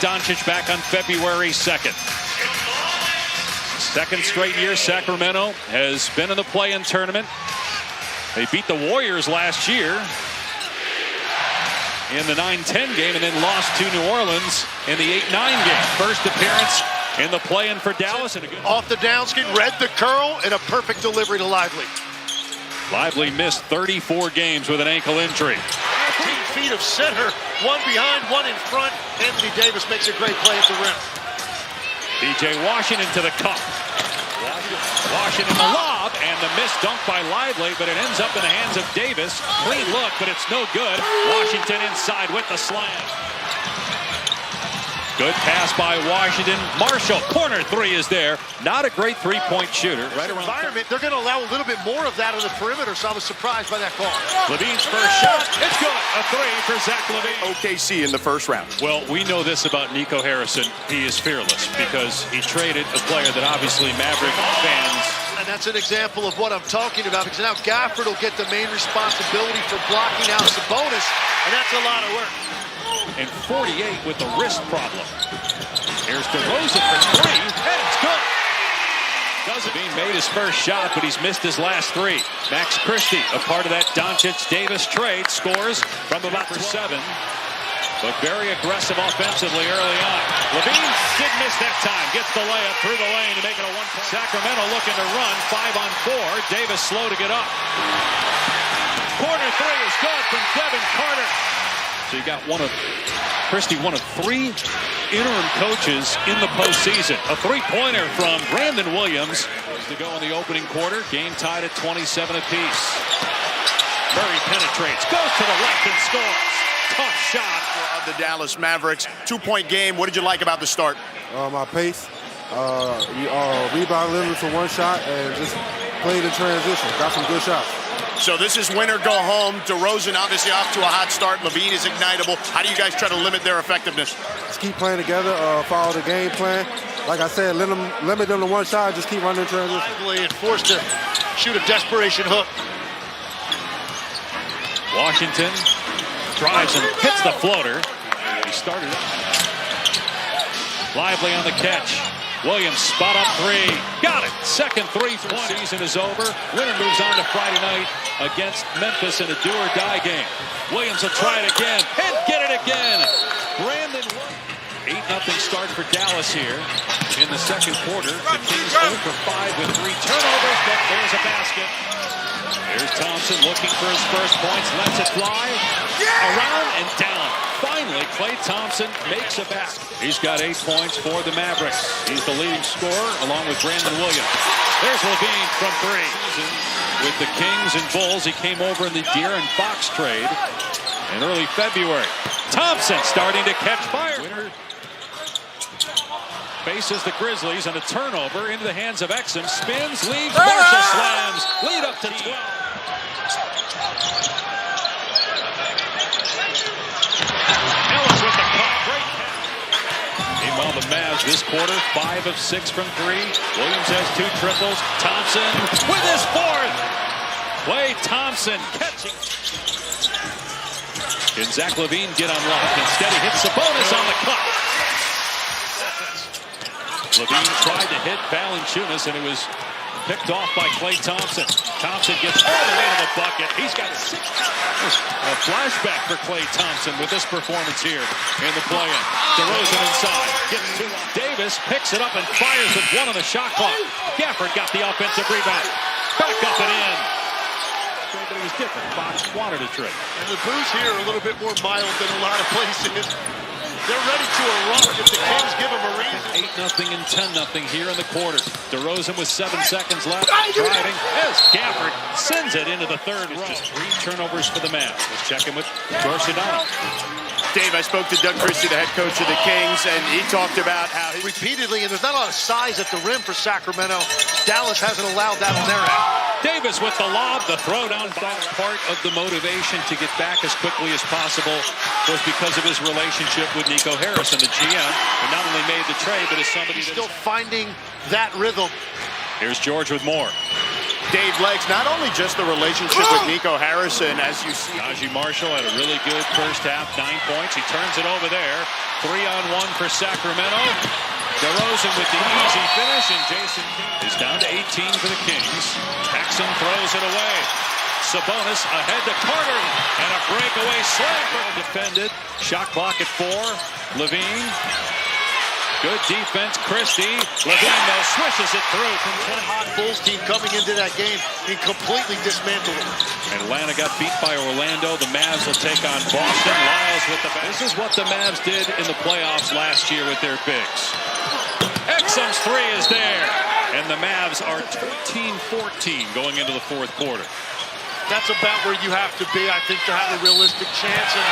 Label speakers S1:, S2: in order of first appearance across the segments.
S1: Doncic back on February 2nd. Second straight year Sacramento has been in the play-in tournament. They beat the Warriors last year in the 9-10 game and then lost to New Orleans in the 8-9 game. First appearance in the play-in for Dallas. And
S2: off the downskin, read the curl, and a perfect delivery to Lively.
S1: Lively missed 34 games with an ankle injury.
S2: 15 feet of center, one behind, one in front. Anthony Davis makes a great play at the rim.
S1: DJ Washington to the cup. Washington the lob, and the missed dunk by Lively, but it ends up in the hands of Davis. Clean look, but it's no good. Washington inside with the slam. Good pass by Washington. Marshall, corner three is there. Not a great three-point shooter.
S2: Right around environment, they're going to allow a little bit more of that on the perimeter, so I was surprised by that call.
S1: Levine's first shot, it's good. A three for Zach Levine.
S3: OKC in the first round.
S1: Well, we know this about Nico Harrison. He is fearless because he traded a player that obviously Maverick fans.
S2: And that's an example of what I'm talking about, because now Gafford will get the main responsibility for blocking out Sabonis, and that's a lot of work.
S1: And 48 with the wrist problem. Here's DeRozan for three, and it's good. Levine made his first shot, but he's missed his last three. Max Christie, a part of that Doncic-Davis trade, scores from about 7. But very aggressive offensively early on. Levine did miss that time. Gets the layup through the lane to make it a 1-point. Sacramento looking to run 5-on-4. Davis slow to get up. Corner three is good from Devin Carter. So you got one of 3 interim coaches in the postseason. A three-pointer from Brandon Williams to go in the opening quarter. Game tied at 27 apiece. Murray penetrates, goes to the left and scores. Tough shot
S3: of the Dallas Mavericks. 2-point game. What did you like about the start?
S4: My pace, rebound limit for one shot, and just played in transition. Got some good shots.
S3: So this is win or go home. DeRozan obviously off to a hot start. Levine is ignitable. How do you guys try to limit their effectiveness?
S4: Just keep playing together, follow the game plan. Like I said, limit them to one shot, just keep running transition.
S2: Lively and forced to shoot a desperation hook.
S1: Washington drives and hits the floater. He started it. Lively on the catch. Williams spot up three. Got it. Second three-point. Season is over. Winner moves on to Friday night against Memphis in a do-or-die game. Williams will try it again and get it again. Brandon Williams. 8-0 start for Dallas here in the second quarter. The Kings 0 for 5 with 3 turnovers, but there's a basket. Here's Thompson looking for his first points. Lets it fly. Around and down. Finally, Klay Thompson makes a basket. He's got 8 points for the Mavericks. He's the leading scorer along with Brandon Williams. There's Levine from 3. With the Kings and Bulls, he came over in the De'Aaron Fox trade in early February. Thompson starting to catch fire. Winner faces the Grizzlies on a turnover into the hands of Exum. Spins, leaves, Marshall slams. Lead up to 12. Ellis with the cut. Great catch. Meanwhile, the Mavs this quarter, 5 of 6 from 3. Williams has 2 triples. Thompson with his 4th. Klay Thompson catching. Can Zach Levine get unlocked? Instead, he hits Sabonis on the cut. Levine tried to hit Valanciunas, and it was picked off by Klay Thompson. Thompson gets all the way to the bucket. He's got 6. A flashback for Klay Thompson with this performance here in the play-in. DeRozan inside. Gets to Davis, picks it up and fires with 1 on the shot clock. Gafford got the offensive rebound. Back up and in. But it was different. Fox wanted a trick.
S2: And the Bulls here are a little bit more mild than a lot of places. They're ready to erupt if the Kings give them a reason.
S1: 8-0 and 10-0 here in the quarter. DeRozan with 7 seconds left. Driving as Gafford sends it into the third row. Just 3 turnovers for the Mavs. Let's check in with George Sedano.
S3: Dave, I spoke to Doug Christie, the head coach of the Kings, and he talked about how
S2: repeatedly, and there's not a lot of size at the rim for Sacramento. Dallas hasn't allowed that on their end.
S1: Davis with the lob, the throwdown. Part of the motivation to get back as quickly as possible was because of his relationship with Nico Harrison, the GM, who not only made the trade, but is somebody
S2: still finding that rhythm.
S1: Here's George with more.
S3: Dave Legs, not only just the relationship with Nico Harrison, as you see.
S1: Najee Marshall had a really good first half, 9 points. He turns it over there. 3-on-1 for Sacramento. DeRozan with the easy finish, and Jason is down to 18 for the Kings. Paxson throws it away. Sabonis ahead to Carter, and a breakaway slam. Defended. Shot clock at 4. Levine. Good defense, Christie. Levine, though, swishes it through.
S2: One hot Bulls team coming into that game and completely dismantled it.
S1: Atlanta got beat by Orlando. The Mavs will take on Boston. Lyles with the... This is what the Mavs did in the playoffs last year with their bigs. Exum's 3 is there. And the Mavs are 13-14 going into the fourth quarter.
S2: That's about where you have to be, I think, to have a realistic chance. And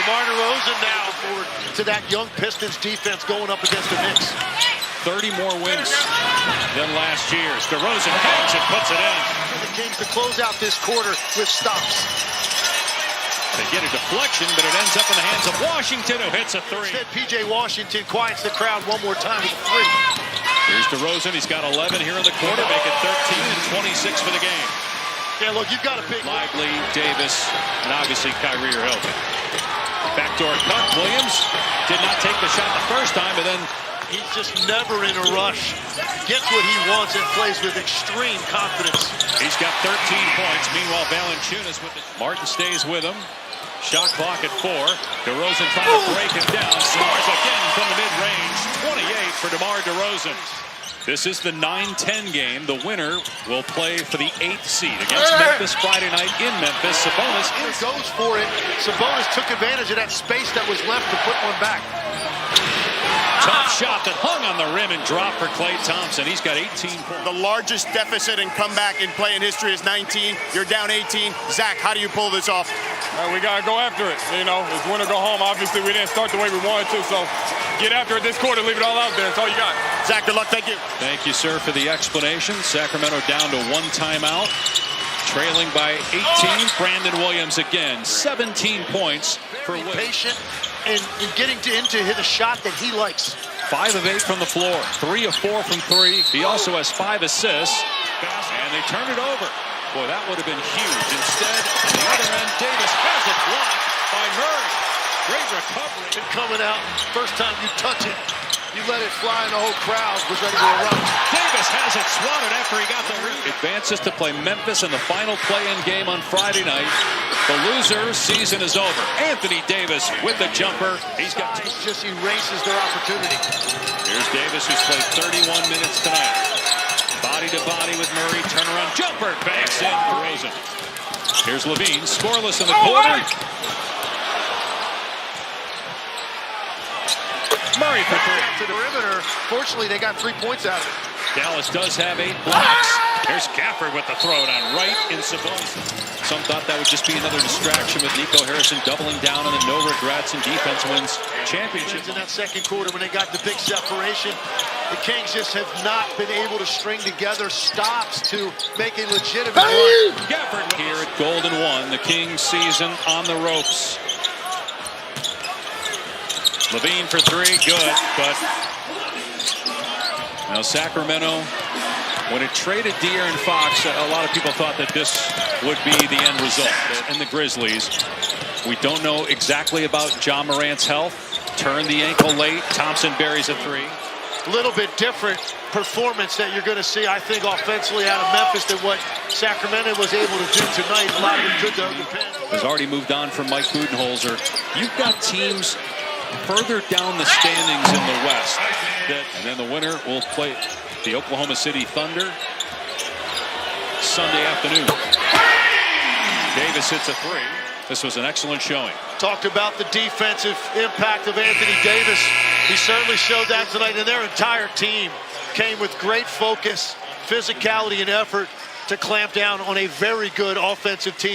S2: DeMar DeRozan now forward to that young Pistons defense going up against the Knicks.
S1: 30 more wins than last year's. DeRozan hangs and puts it in.
S2: The Kings to close out this quarter with stops.
S1: They get a deflection, but it ends up in the hands of Washington, who hits a 3.
S2: Instead, P.J. Washington quiets the crowd one more time with a 3.
S1: Here's DeRozan. He's got 11 here in the quarter, make it 13 and 26 for the game.
S2: Yeah, look, you've got a big...
S1: Lively, Davis, and obviously Kyrie are helping. Backdoor cut. Williams did not take the shot the first time, but then...
S2: He's just never in a rush. Gets what he wants and plays with extreme confidence.
S1: He's got 13 points. Meanwhile, Valanciunas with it. Martin stays with him. Shot clock at 4. DeRozan trying to break him down. Scores again from the mid-range. 28 for DeMar DeRozan. This is the 9-10 game. The winner will play for the 8th seed against Memphis Friday night in Memphis. Sabonis
S2: goes for it. Sabonis took advantage of that space that was left to put one back.
S1: Tough shot that hung on the rim and dropped for Klay Thompson. He's got 18 points.
S3: The largest deficit in comeback in play in history is 19. You're down 18. Zach, how do you pull this off?
S5: We got to go after it. You know, it's win or go home. Obviously, we didn't start the way we wanted to, so get after it this quarter. Leave it all out there. That's all you got.
S3: Zach, good luck. Thank you.
S1: Thank you, sir, for the explanation. Sacramento down to 1 timeout. Trailing by 18. Brandon Williams again. 17 points for Williams.
S2: Patient and getting into hit a shot that he likes.
S1: 5 of 8 from the floor. 3 of 4 from 3. He also has 5 assists. And they turn it over. Boy, that would have been huge. Instead, on the other end, Davis has it blocked by Murray. Great recovery.
S2: And coming out, first time you touch it, you let it fly and the whole crowd was ready to erupt.
S1: Davis has it swatted after he got the rebound. Advances to play Memphis in the final play-in game on Friday night. The loser season is over. Anthony Davis with the jumper. He's got 2.
S2: Just erases their opportunity.
S1: Here's Davis, who's played 31 minutes tonight. Body to body with Murray. Turnaround jumper. Banks in for Rosen. Here's Levine. Scoreless in the quarter. Murray for 3.
S2: To the perimeter. Fortunately, they got 3 points out of it.
S1: Dallas does have 8 blocks. Here's Gafford with the throwdown right in Sabonis. Some thought that would just be another distraction with Nico Harrison doubling down on the no regrets and defense wins championship.
S2: In that second quarter when they got the big separation, the Kings just have not been able to string together stops to make a legitimate run.
S1: Gafford here at Golden 1, the Kings season on the ropes. Levine for 3, good, but now Sacramento, when it traded De'Aaron Fox, a lot of people thought that this would be the end result. And the Grizzlies, we don't know exactly about Ja Morant's health. Turned the ankle late. Thompson buries a 3.
S2: A little bit different performance that you're going to see, I think, offensively out of Memphis than what Sacramento was able to do tonight. A lot of it good to depend.
S1: Has already moved on from Mike Budenholzer. You've got teams further down the standings in the West. And then the winner will play the Oklahoma City Thunder Sunday afternoon. Davis hits a 3. This was an excellent showing.
S2: Talked about the defensive impact of Anthony Davis. He certainly showed that tonight, and their entire team came with great focus, physicality, and effort to clamp down on a very good offensive team.